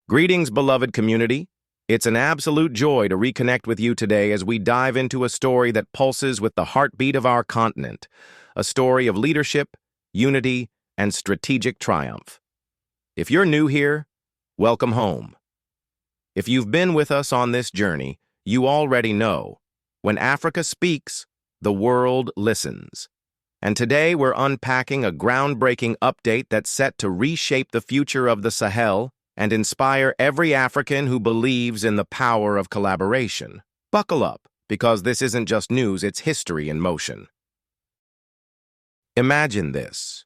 Greetings, beloved community. It's an absolute joy to reconnect with you today as we dive into a story that pulses with the heartbeat of our continent, a story of leadership, unity, and strategic triumph. If you're new here, welcome home. If you've been with us on this journey, you already know, when Africa speaks, the world listens. And today we're unpacking a groundbreaking update that's set to reshape the future of the Sahel and inspire every African who believes in the power of collaboration. Buckle up, because this isn't just news, it's history in motion. Imagine this: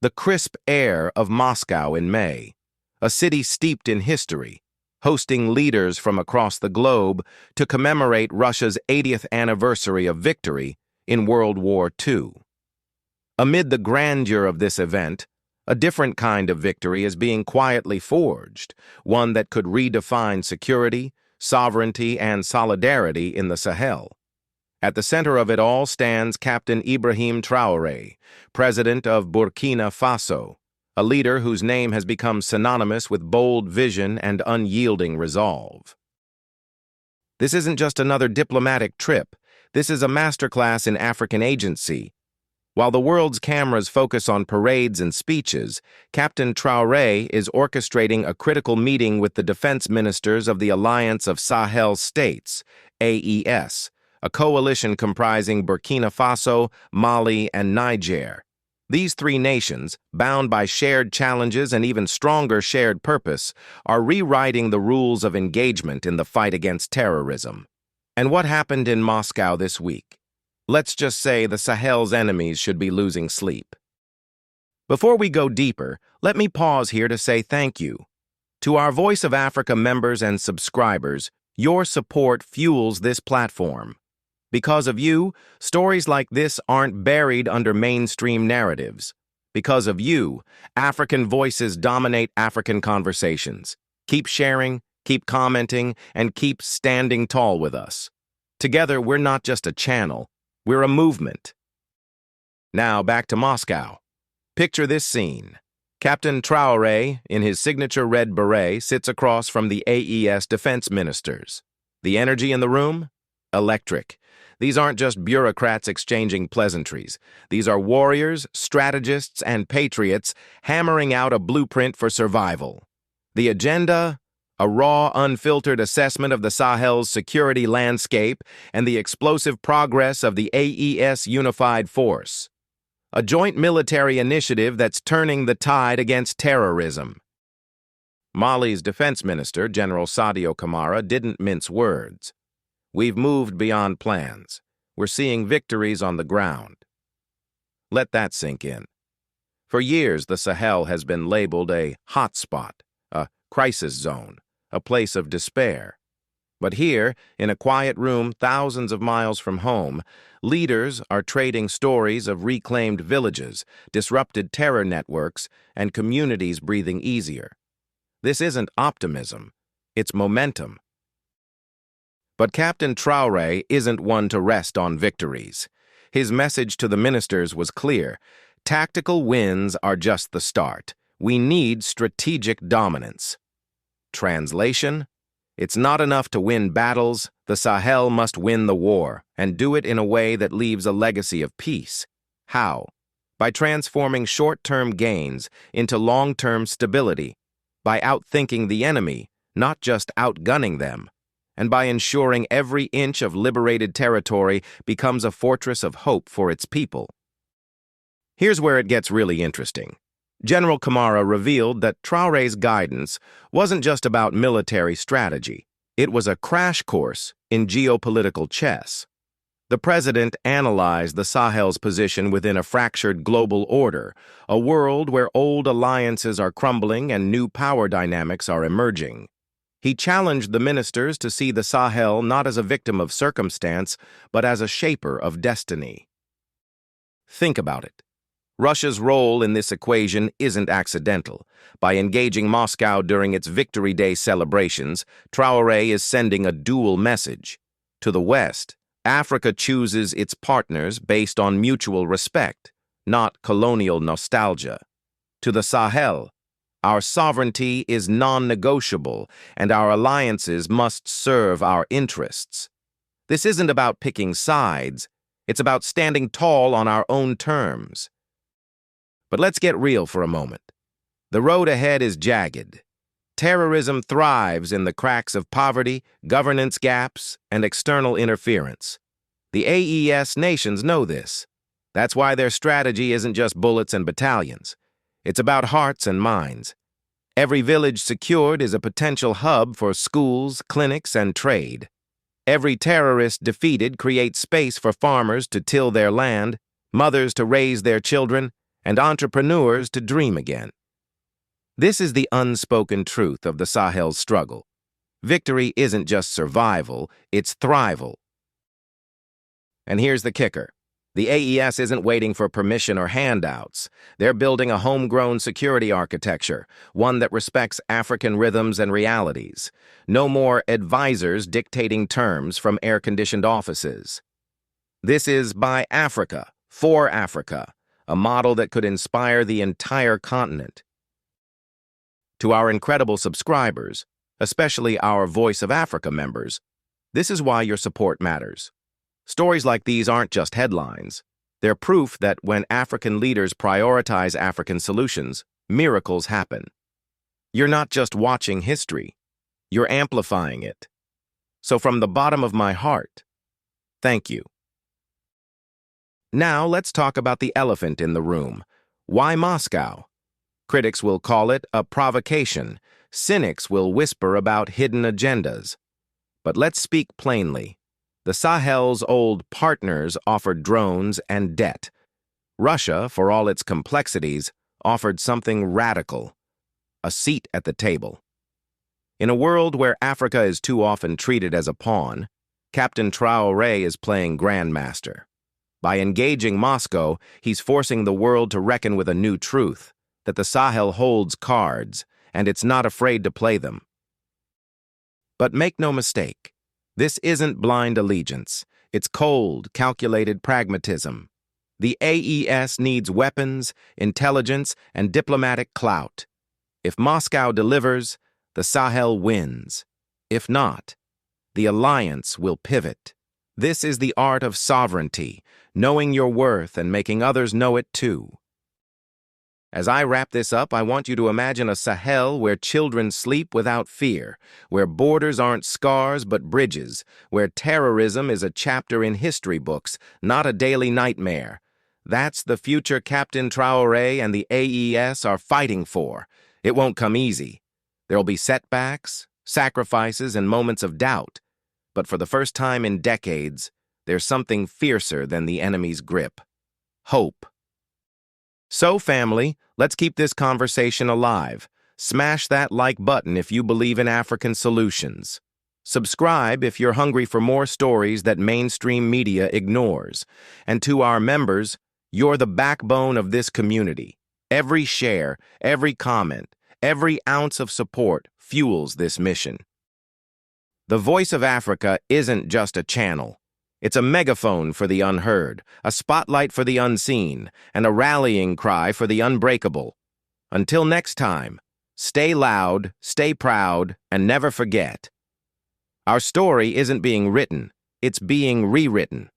the crisp air of Moscow in May, a city steeped in history, hosting leaders from across the globe to commemorate Russia's 80th anniversary of victory in World War II. Amid the grandeur of this event, a different kind of victory is being quietly forged, one that could redefine security, sovereignty, and solidarity in the Sahel. At the center of it all stands Captain Ibrahim Traore, president of Burkina Faso, a leader whose name has become synonymous with bold vision and unyielding resolve. This isn't just another diplomatic trip. This is a masterclass in African agency. While the world's cameras focus on parades and speeches, Captain Traoré is orchestrating a critical meeting with the defense ministers of the Alliance of Sahel States, AES, a coalition comprising Burkina Faso, Mali, and Niger. These three nations, bound by shared challenges and even stronger shared purpose, are rewriting the rules of engagement in the fight against terrorism. And what happened in Moscow this week? Let's just say the Sahel's enemies should be losing sleep. Before we go deeper, let me pause here to say thank you. To our Voice of Africa members and subscribers, your support fuels this platform. Because of you, stories like this aren't buried under mainstream narratives. Because of you, African voices dominate African conversations. Keep sharing, keep commenting, and keep standing tall with us. Together, we're not just a channel. We're a movement. Now, back to Moscow. Picture this scene. Captain Traoré, in his signature red beret, sits across from the AES defense ministers. The energy in the room? Electric. These aren't just bureaucrats exchanging pleasantries. These are warriors, strategists, and patriots hammering out a blueprint for survival. The agenda? A raw, unfiltered assessment of the Sahel's security landscape and the explosive progress of the AES Unified Force. A joint military initiative that's turning the tide against terrorism. Mali's defense minister, General Sadio Kamara, didn't mince words. We've moved beyond plans. We're seeing victories on the ground. Let that sink in. For years, the Sahel has been labeled a hotspot, a crisis zone, a place of despair. But here, in a quiet room thousands of miles from home, leaders are trading stories of reclaimed villages, disrupted terror networks, and communities breathing easier. This isn't optimism, it's momentum. But Captain Traoré isn't one to rest on victories. His message to the ministers was clear: tactical wins are just the start. We need strategic dominance. Translation: it's not enough to win battles, the Sahel must win the war, and do it in a way that leaves a legacy of peace. How? By transforming short-term gains into long-term stability, by outthinking the enemy, not just outgunning them, and by ensuring every inch of liberated territory becomes a fortress of hope for its people. Here's where it gets really interesting. General Kamara revealed that Traoré's guidance wasn't just about military strategy. It was a crash course in geopolitical chess. The president analyzed the Sahel's position within a fractured global order, a world where old alliances are crumbling and new power dynamics are emerging. He challenged the ministers to see the Sahel not as a victim of circumstance, but as a shaper of destiny. Think about it. Russia's role in this equation isn't accidental. By engaging Moscow during its Victory Day celebrations, Traoré is sending a dual message. To the West, Africa chooses its partners based on mutual respect, not colonial nostalgia. To the Sahel, Our sovereignty is non-negotiable, and our alliances must serve our interests. This isn't about picking sides. It's about standing tall on our own terms. But let's get real for a moment. The road ahead is jagged. Terrorism thrives in the cracks of poverty, governance gaps, and external interference. The AES nations know this. That's why their strategy isn't just bullets and battalions. It's about hearts and minds. Every village secured is a potential hub for schools, clinics, and trade. Every terrorist defeated creates space for farmers to till their land, mothers to raise their children, and entrepreneurs to dream again. This is the unspoken truth of the Sahel's struggle. Victory isn't just survival, it's thrival. And here's the kicker. The AES isn't waiting for permission or handouts. They're building a homegrown security architecture, one that respects African rhythms and realities. No more advisors dictating terms from air-conditioned offices. This is by Africa, for Africa, a model that could inspire the entire continent. To our incredible subscribers, especially our Voice of Africa members, this is why your support matters. Stories like these aren't just headlines. They're proof that when African leaders prioritize African solutions, miracles happen. You're not just watching history, you're amplifying it. So from the bottom of my heart, thank you. Now let's talk about the elephant in the room. Why Moscow? Critics will call it a provocation. Cynics will whisper about hidden agendas. But let's speak plainly. The Sahel's old partners offered drones and debt. Russia, for all its complexities, offered something radical: a seat at the table. In a world where Africa is too often treated as a pawn, Captain Traoré is playing grandmaster. By engaging Moscow, he's forcing the world to reckon with a new truth, that the Sahel holds cards, and it's not afraid to play them. But make no mistake, this isn't blind allegiance. It's cold, calculated pragmatism. The AES needs weapons, intelligence, and diplomatic clout. If Moscow delivers, the Sahel wins. If not, the alliance will pivot. This is the art of sovereignty, knowing your worth and making others know it too. As I wrap this up, I want you to imagine a Sahel where children sleep without fear, where borders aren't scars but bridges, where terrorism is a chapter in history books, not a daily nightmare. That's the future Captain Traoré and the AES are fighting for. It won't come easy. There'll be setbacks, sacrifices, and moments of doubt. But for the first time in decades, there's something fiercer than the enemy's grip: hope. So, family, let's keep this conversation alive. Smash that like button if you believe in African solutions. Subscribe if you're hungry for more stories that mainstream media ignores. And to our members, you're the backbone of this community. Every share, every comment, every ounce of support fuels this mission. The Voice of Africa isn't just a channel. It's a megaphone for the unheard, a spotlight for the unseen, and a rallying cry for the unbreakable. Until next time, stay loud, stay proud, and never forget. Our story isn't being written, it's being rewritten.